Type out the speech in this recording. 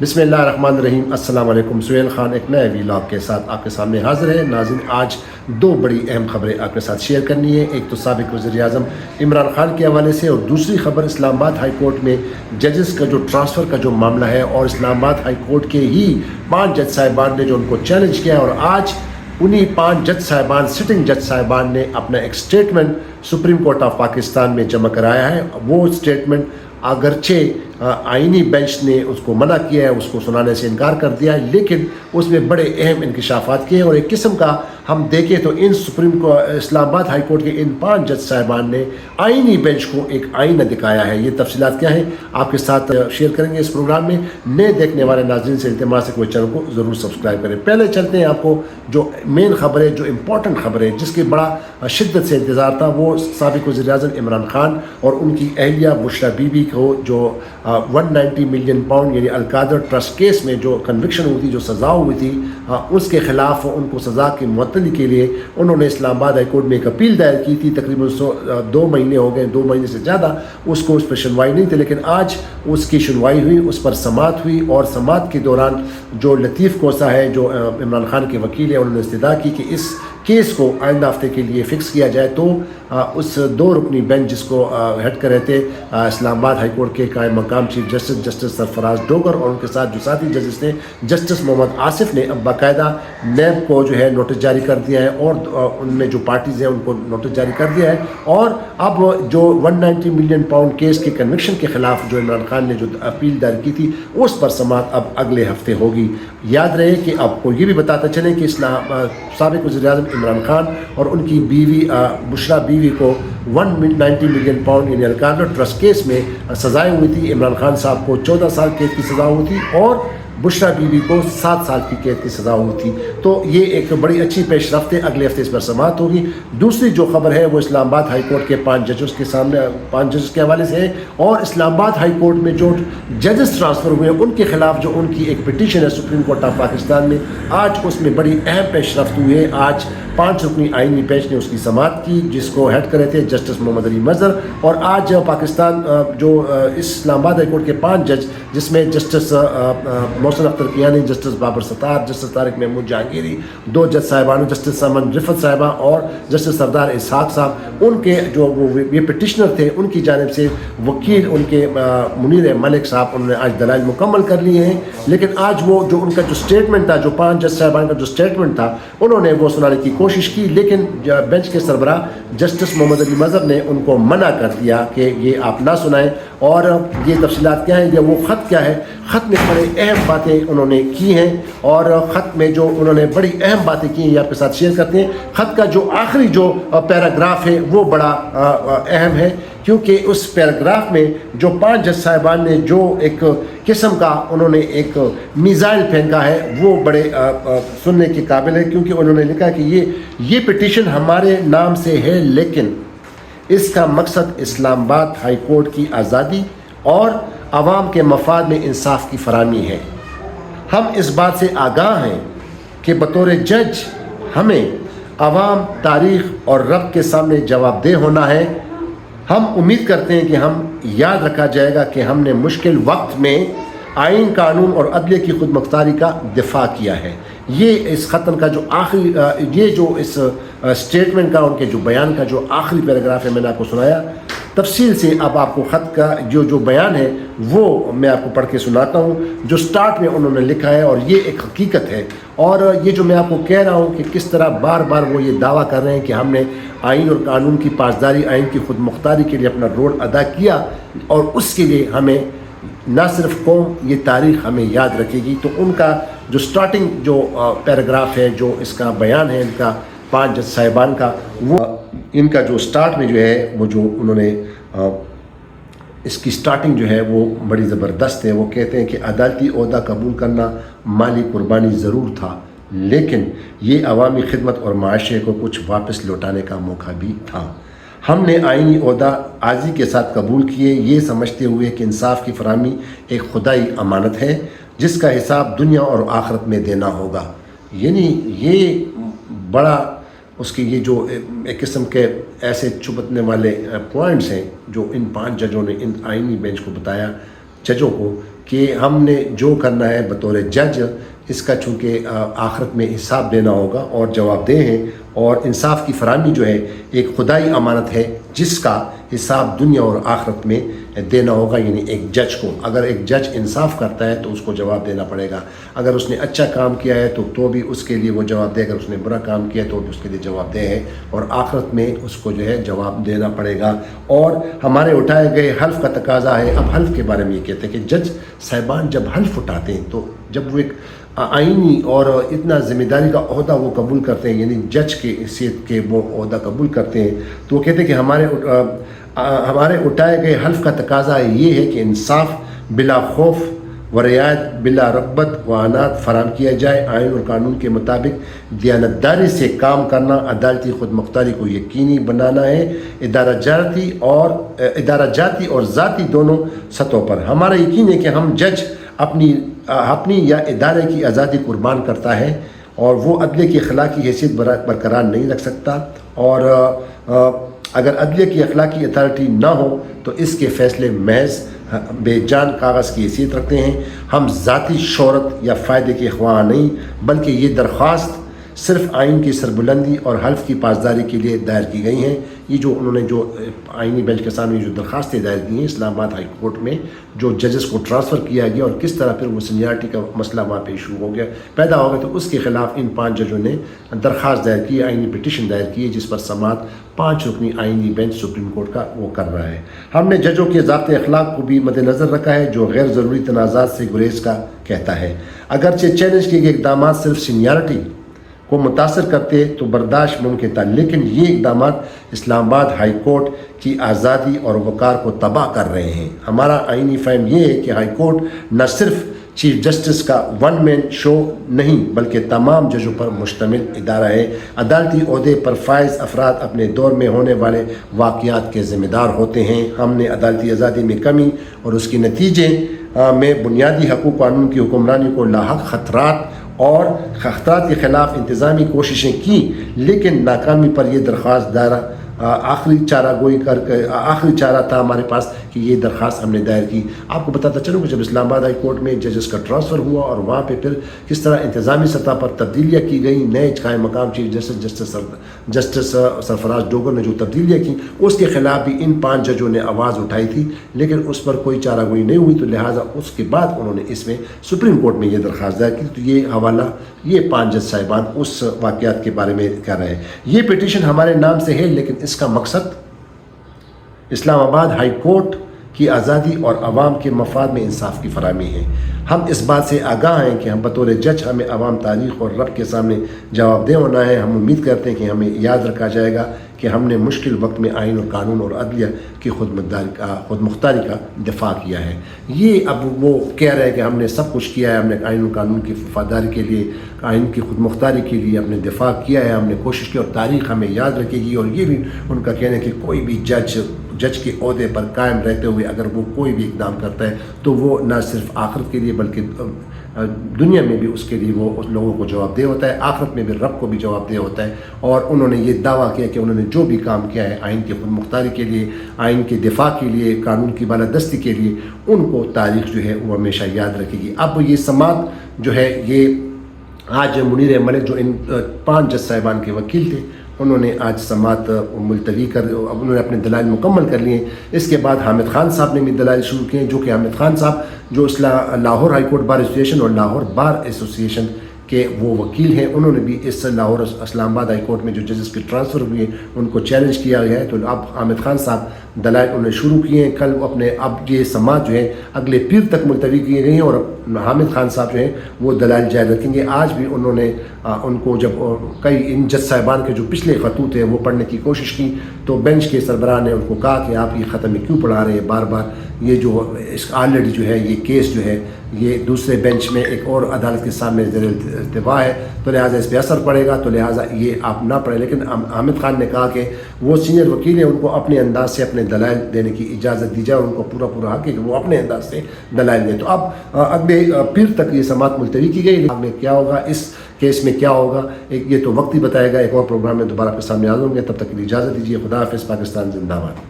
बिस्मिल्लाहिर्रहमानिर्रहीम। अस्सलाम वालेकुम। सुहेल खान एक नए व्लॉग के साथ आपके सामने हाजिर है। नाज़रीन, आज दो बड़ी अहम खबरें आपके साथ शेयर करनी है। एक तो साबिक़ वज़ीर-ए-आज़म इमरान खान के हवाले से, और दूसरी खबर इस्लामाबाद हाई कोर्ट में जजेस का जो ट्रांसफ़र का जो मामला है, और इस्लामाबाद हाई कोर्ट के ही 5 जज साहिबान ने जो उनको चैलेंज किया, और आज उन्हीं 5 जज साहिबान, सिटिंग जज साहिबान ने अपना एक statement supreme court of Pakistan में जमा कराया है। वो स्टेटमेंट अगरचे आईनी बेंच ने उसको मना किया है, उसको सुनाने से इनकार कर दिया है, लेकिन उसमें बड़े अहम इंकशाफात किए हैं। और एक किस्म का हम देखें तो इन इस्लामाबाद हाई कोर्ट के इन 5 जज साहिबान ने आईनी बेंच को एक आईना दिखाया है। ये तफसीलात क्या हैं आपके साथ शेयर करेंगे इस प्रोग्राम में। नए देखने वाले नाज़रीन से इल्तिमास है कि वो चैनल को ज़रूर सब्सक्राइब करें। पहले चलते हैं आपको जो मेन खबर है, जो इम्पोर्टेंट खबर है, जिसकी बड़ा शिद्दत से इंतज़ार था, वो साबिक़ वज़ीर-ए-आज़म इमरान खान और उनकी अहलिया बुशरा बीबी को जो 190 मिलियन पाउंड यानी अलकादर ट्रस्ट केस में जो कन्विक्शन हुई थी, जो सज़ा हुई थी, उसके ख़िलाफ़ उनको सज़ा की मुअत्तली के लिए उन्होंने इस्लामाबाद हाई कोर्ट में एक अपील दायर की थी। तकरीबन 2 महीने हो गए, 2 महीने से ज़्यादा उसको उस पर सुनवाई नहीं थी, लेकिन आज उसकी सुनवाई हुई, उस पर समाअत हुई। और समाअत के दौरान जो लतीफ़ कोसा है, जो इमरान खान के वकील है, उन्होंने इस्तदा की कि इस केस को आइंदा हफ्ते के लिए फ़िक्स किया जाए। तो उस 2 रुकनी बेंच जिसको हेड कर रहे थे इस्लामाबाद हाई कोर्ट के कायम मकाम चीफ जस्टिस सरफराज डोगर, और उनके साथ जो साथी जजेस ने जस्टिस मोहम्मद आसिफ ने अब बाकायदा नैब को जो है नोटिस जारी कर दिया है, और उनमें जो पार्टीज़ हैं उनको नोटिस जारी कर दिया है। और अब जो 190 मिलियन पाउंड केस के कन्विक्शन के ख़िलाफ़ जो इमरान खान ने जो अपील दायर की थी, उस पर समाअत अब अगले हफ्ते होगी। याद रहे कि आपको ये भी बताते चलें कि साबिक़ वज़ीर-ए-आज़म इमरान खान और उनकी बीवी बुशरा बीवी को 190 मिलियन पाउंड यानी अलकादर ट्रस्ट केस में सज़ाएँ हुई थी। इमरान खान साहब को 14 साल कैद की सज़ा हुई थी, और बुशरा बीबी को 7 साल की कैद की सज़ा हुई थी। तो ये एक बड़ी अच्छी पेशरफ्त है। अगले हफ्ते इस पर समाअत होगी। दूसरी जो खबर है वो इस्लामाबाद हाई कोर्ट के 5 जजों के सामने 5 जजेस के हवाले से है, और इस्लामाबाद हाई कोर्ट में जो जजेस ट्रांसफ़र हुए हैं उनके ख़िलाफ़ जो उनकी एक पिटीशन है सुप्रीम कोर्ट ऑफ पाकिस्तान में, आज उसमें बड़ी अहम पेशरफ्त हुई है। आज 5 रुकनी आईनी बेंच ने उसकी समाअत की, जिसको हेड कर रहे थे जस्टिस मोहम्मद अली मज़हर। और आज पाकिस्तान जो इस्लामाबाद हाई कोर्ट के 5 जज, जिसमें justice Mohsin Akhtar Kiani, justice Babar Sattar, justice Tariq Mahmood Jahangiri, 2 जज साहिबान, जस्टिस समन रिफत साहिबा और जस्टिस सरदार इसहाक साहब, उनके जो वो ये पिटिशनर थे, उनकी जानिब से वकील उनके मुनीर मलिक साहब, उन्होंने आज दलाइल मुकम्मल कर लिए हैं। लेकिन आज वो जो उनका जो स्टेटमेंट था, जो 5 जज साहिबान का जो स्टेटमेंट था, उन्होंने वो सुनाने की कोशिश की, लेकिन बेंच के सरबराह जस्टिस मोहम्मद अली मज़हर ने उनको मना कर दिया कि ये आप ना सुनाएं। और ये तफसीलात क्या है, या वो ख़त क्या है, ख़त में बड़ी अहम बातें उन्होंने की हैं, और ख़त में जो उन्होंने बड़ी अहम बातें की हैं ये आपके साथ शेयर करते हैं। ख़त का जो आखिरी जो पैराग्राफ है वो बड़ा अहम है, क्योंकि उस पैराग्राफ में जो 5 जज साहिबान ने जो एक किस्म का उन्होंने एक मिसाइल फेंका है, वो बड़े सुनने के काबिल है। क्योंकि उन्होंने लिखा कि ये पिटीशन हमारे नाम से है, लेकिन इसका मकसद इस्लामाबाद हाई कोर्ट की आज़ादी और आवाम के मफाद में इंसाफ की फराहमी है। हम इस बात से आगाह हैं कि बतौर जज हमें आवाम, तारीख़ और रब के सामने जवाबदेह होना है। हम उम्मीद करते हैं कि हम याद रखा जाएगा कि हमने मुश्किल वक्त में आइन, कानून और अदलिया की खुद मुख्तारी का दिफा किया है। ये इस ख़तन का जो आखिरी, ये जो इस स्टेटमेंट का, उनके जो बयान का जो आखिरी पैराग्राफ है, मैंने आपको सुनाया तफसील से। अब आपको ख़त का जो बयान है वो मैं आपको पढ़ के सुनाता हूँ, जो स्टार्ट में उन्होंने लिखा है, और ये एक हकीकत है। और ये जो मैं आपको कह रहा हूँ कि किस तरह बार बार वो ये दावा कर रहे हैं कि हमने आइन और कानून की पासदारी, आइन की खुद मुख्तारी के लिए अपना रोल अदा किया, और उसके लिए हमें ना सिर्फ कौम, ये तारीख़ हमें याद रखेगी। तो उनका जो स्टार्टिंग जो पैराग्राफ है, जो इसका बयान है इनका 5 जज साहिबान का, वो इनका जो स्टार्ट में जो है वो जो उन्होंने इसकी स्टार्टिंग जो है वो बड़ी ज़बरदस्त है। वो कहते हैं कि अदालती ओहदा कबूल करना माली कुर्बानी ज़रूर था, लेकिन ये अवामी खिदमत और माशरे को कुछ वापस लौटाने का मौका भी था। हमने आईनी ओहदा आजी के साथ कबूल किए, ये समझते हुए कि इंसाफ की फराहमी एक खुदाई अमानत है जिसका हिसाब दुनिया और आखिरत में देना होगा। यानी ये बड़ा उसकी ये जो एक किस्म के ऐसे चुभने वाले पॉइंट्स हैं जो इन 5 जजों ने इन आईनी बेंच को बताया, जजों को, کہ ہم نے جو کرنا ہے بطور جج، اس کا چونکہ آخرت میں حساب دینا ہوگا اور جواب دہ ہیں، اور انصاف کی فراہمی جو ہے ایک خدائی امانت ہے جس کا حساب دنیا اور آخرت میں دینا ہوگا، یعنی ایک جج کو۔ اگر ایک جج انصاف کرتا ہے تو اس کو جواب دینا پڑے گا، اگر اس نے اچھا کام کیا ہے تو بھی اس کے لیے وہ جواب دے، اگر اس نے برا کام کیا ہے تو بھی اس کے لیے جواب دہ ہے، اور آخرت میں اس کو جو ہے جواب دینا پڑے گا۔ اور ہمارے اٹھائے گئے حلف کا تقاضا ہے۔ اب حلف کے بارے میں یہ کہتے ہیں کہ جج صاحبان جب حلف اٹھاتے ہیں تو جب وہ ایک آئینی اور اتنا ذمہ داری کا عہدہ وہ قبول کرتے ہیں، یعنی جج کی حیثیت کے وہ عہدہ قبول کرتے ہیں، تو وہ کہتے ہیں کہ ہمارے اٹھائے گئے حلف کا تقاضا یہ ہے کہ انصاف بلا خوف و رعایت، بلا رغبت و عناد فراہم کیا جائے، آئین اور قانون کے مطابق دیانتداری سے کام کرنا، عدالتی خود مختاری کو یقینی بنانا ہے، ادارہ جاتی اور ذاتی دونوں سطحوں پر۔ ہمارا یقین ہے کہ ہم جج اپنی یا ادارے کی آزادی قربان کرتا ہے، اور وہ عدلیہ کی اخلاقی حیثیت برقرار نہیں رکھ سکتا، اور اگر عدلیہ کی اخلاقی اتھارٹی نہ ہو تو اس کے فیصلے محض بے جان کاغذ کی حیثیت رکھتے ہیں۔ ہم ذاتی شہرت یا فائدے کے خواہاں نہیں، بلکہ یہ درخواست صرف آئین کی سربلندی اور حلف کی پاسداری کے لیے دائر کی گئی ہیں۔ یہ جو انہوں نے جو آئینی بینچ کے سامنے جو درخواستیں دائر کی ہیں اسلام آباد ہائی کورٹ میں، جو ججز کو ٹرانسفر کیا گیا اور کس طرح پھر وہ سینیارٹی کا مسئلہ وہاں پہ ایشو ہو گیا، پیدا ہو گیا، تو اس کے خلاف ان 5 ججوں نے درخواست دائر کی، آئینی پٹیشن دائر کی ہے، جس پر سماعت 5 رکنی آئینی بینچ سپریم کورٹ کا وہ کر رہا ہے۔ ہم نے ججوں کے ضابط اخلاق کو بھی مد نظر رکھا ہے، جو غیر ضروری تنازعات سے گریز کا کہتا ہے۔ اگرچہ چیلنج کیے گئے اقدامات صرف سینیارٹی کو متاثر کرتے تو برداشت ممکن تھا، لیکن یہ اقدامات اسلام آباد ہائی کورٹ کی آزادی اور وقار کو تباہ کر رہے ہیں۔ ہمارا آئینی فہم یہ ہے کہ ہائی کورٹ نہ صرف چیف جسٹس کا ون مین شو نہیں، بلکہ تمام ججوں پر مشتمل ادارہ ہے۔ عدالتی عہدے پر فائز افراد اپنے دور میں ہونے والے واقعات کے ذمہ دار ہوتے ہیں۔ ہم نے عدالتی آزادی میں کمی اور اس کے نتیجے میں بنیادی حقوق قانون کی حکمرانی کو لاحق خطرات کے خلاف انتظامی کوششیں کی، لیکن ناکامی پر یہ درخواست دائرہ آخری چارہ تھا ہمارے پاس کہ یہ درخواست ہم نے دائر کی۔ آپ کو بتاتا چلوں کہ جب اسلام آباد ہائی کورٹ میں ججز کا ٹرانسفر ہوا اور وہاں پہ پھر کس طرح انتظامی سطح پر تبدیلیاں کی گئی، نئے قائم مقام چیف جسٹس سرفراز ڈوگر نے جو تبدیلیاں کی، اس کے خلاف بھی ان 5 ججوں نے آواز اٹھائی تھی، لیکن اس پر کوئی چارہ گوئی نہیں ہوئی، تو لہٰذا اس کے بعد انہوں نے اس میں سپریم کورٹ میں یہ درخواست دائر کی۔ تو یہ حوالہ یہ 5 جج صاحبان اس واقعات کے بارے میں کہہ رہے ہیں۔ یہ پٹیشن ہمارے نام سے ہے، لیکن اس کا مقصد اسلام آباد ہائی کورٹ کی آزادی اور عوام کے مفاد میں انصاف کی فراہمی ہے۔ ہم اس بات سے آگاہ ہیں کہ ہم بطور جج ہمیں عوام تاریخ اور رب کے سامنے جواب دہ ہونا ہے۔ ہم امید کرتے ہیں کہ ہمیں یاد رکھا جائے گا کہ ہم نے مشکل وقت میں آئین اور قانون اور عدلیہ کی خود مختاری کا دفاع کیا ہے۔ یہ اب وہ کہہ رہے ہیں کہ ہم نے سب کچھ کیا ہے، ہم نے آئین اور قانون کی وفاداری کے لیے، آئین کی خود مختاری کے لیے ہم نے دفاع کیا ہے، ہم نے کوشش کی اور تاریخ ہمیں یاد رکھے گی۔ اور یہ بھی ان کا کہنا ہے کہ کوئی بھی جج کے عہدے پر قائم رہتے ہوئے اگر وہ کوئی بھی اقدام کرتا ہے تو وہ نہ صرف آخرت کے لیے بلکہ دنیا میں بھی اس کے لیے وہ لوگوں کو جواب دہ ہوتا ہے، آخرت میں بھی رب کو بھی جواب دہ ہوتا ہے۔ اور انہوں نے یہ دعویٰ کیا کہ انہوں نے جو بھی کام کیا ہے آئین کی خود مختاری کے لیے، آئین کے دفاع کے لیے، قانون کی بالادستی کے لیے، ان کو تاریخ جو ہے وہ ہمیشہ یاد رکھے گی۔ اب یہ سماعت جو ہے یہ آج منیر ملک جو ان 5 جج صاحبان کے وکیل تھے، انہوں نے آج سماعت ملتوی انہوں نے اپنے دلائل مکمل کر لیے۔ اس کے بعد حامد خان صاحب نے بھی دلائل شروع کیے، جو کہ حامد خان صاحب جو Lahore high court bar association اور لاہور بار ایسوسیشن کے وہ وکیل ہیں، انہوں نے بھی اس لاہور اسلام آباد ہائی کورٹ میں جو ججز کے ٹرانسفر ہوئے ان کو چیلنج کیا گیا ہے۔ تو اب حامد خان صاحب دلائل انہوں نے شروع کیے ہیں، کل اب یہ سماعت جو ہے اگلے پیر تک ملتوی کی گئی ہیں، اور حامد خان صاحب جو ہیں وہ دلائل جاری رکھیں گے۔ آج بھی انہوں نے ان کو جب کئی ان جج صاحبان کے جو پچھلے خطوط ہیں وہ پڑھنے کی کوشش کی، تو بینچ کے سربراہ نے ان کو کہا کہ آپ یہ خط میں کیوں پڑھا رہے ہیں بار بار، یہ جو آلریڈی جو ہے یہ کیس جو ہے یہ دوسرے بینچ میں ایک اور عدالت کے سامنے زیر التوا ہے، تو لہٰذا اس پہ اثر پڑے گا، تو لہٰذا یہ آپ نہ پڑھیں۔ لیکن حامد خان نے کہا کہ وہ سینئر وکیل ہیں، ان کو اپنے انداز سے اپنے دلائل دینے کی اجازت دی جائے، اور ان کو پورا حق ہے کہ وہ اپنے انداز سے دلائل دیں۔ تو اب اگلے پیر تک یہ سماعت ملتوی کی گئی، میں کیا ہوگا اس کیس میں کیا ہوگا یہ تو وقت ہی بتائے گا۔ ایک اور پروگرام میں دوبارہ آپ کے سامنے حاضر ہوں گے، تب تک کے لیے اجازت دیجیے۔ خدا حافظ۔ پاکستان زندہ باد۔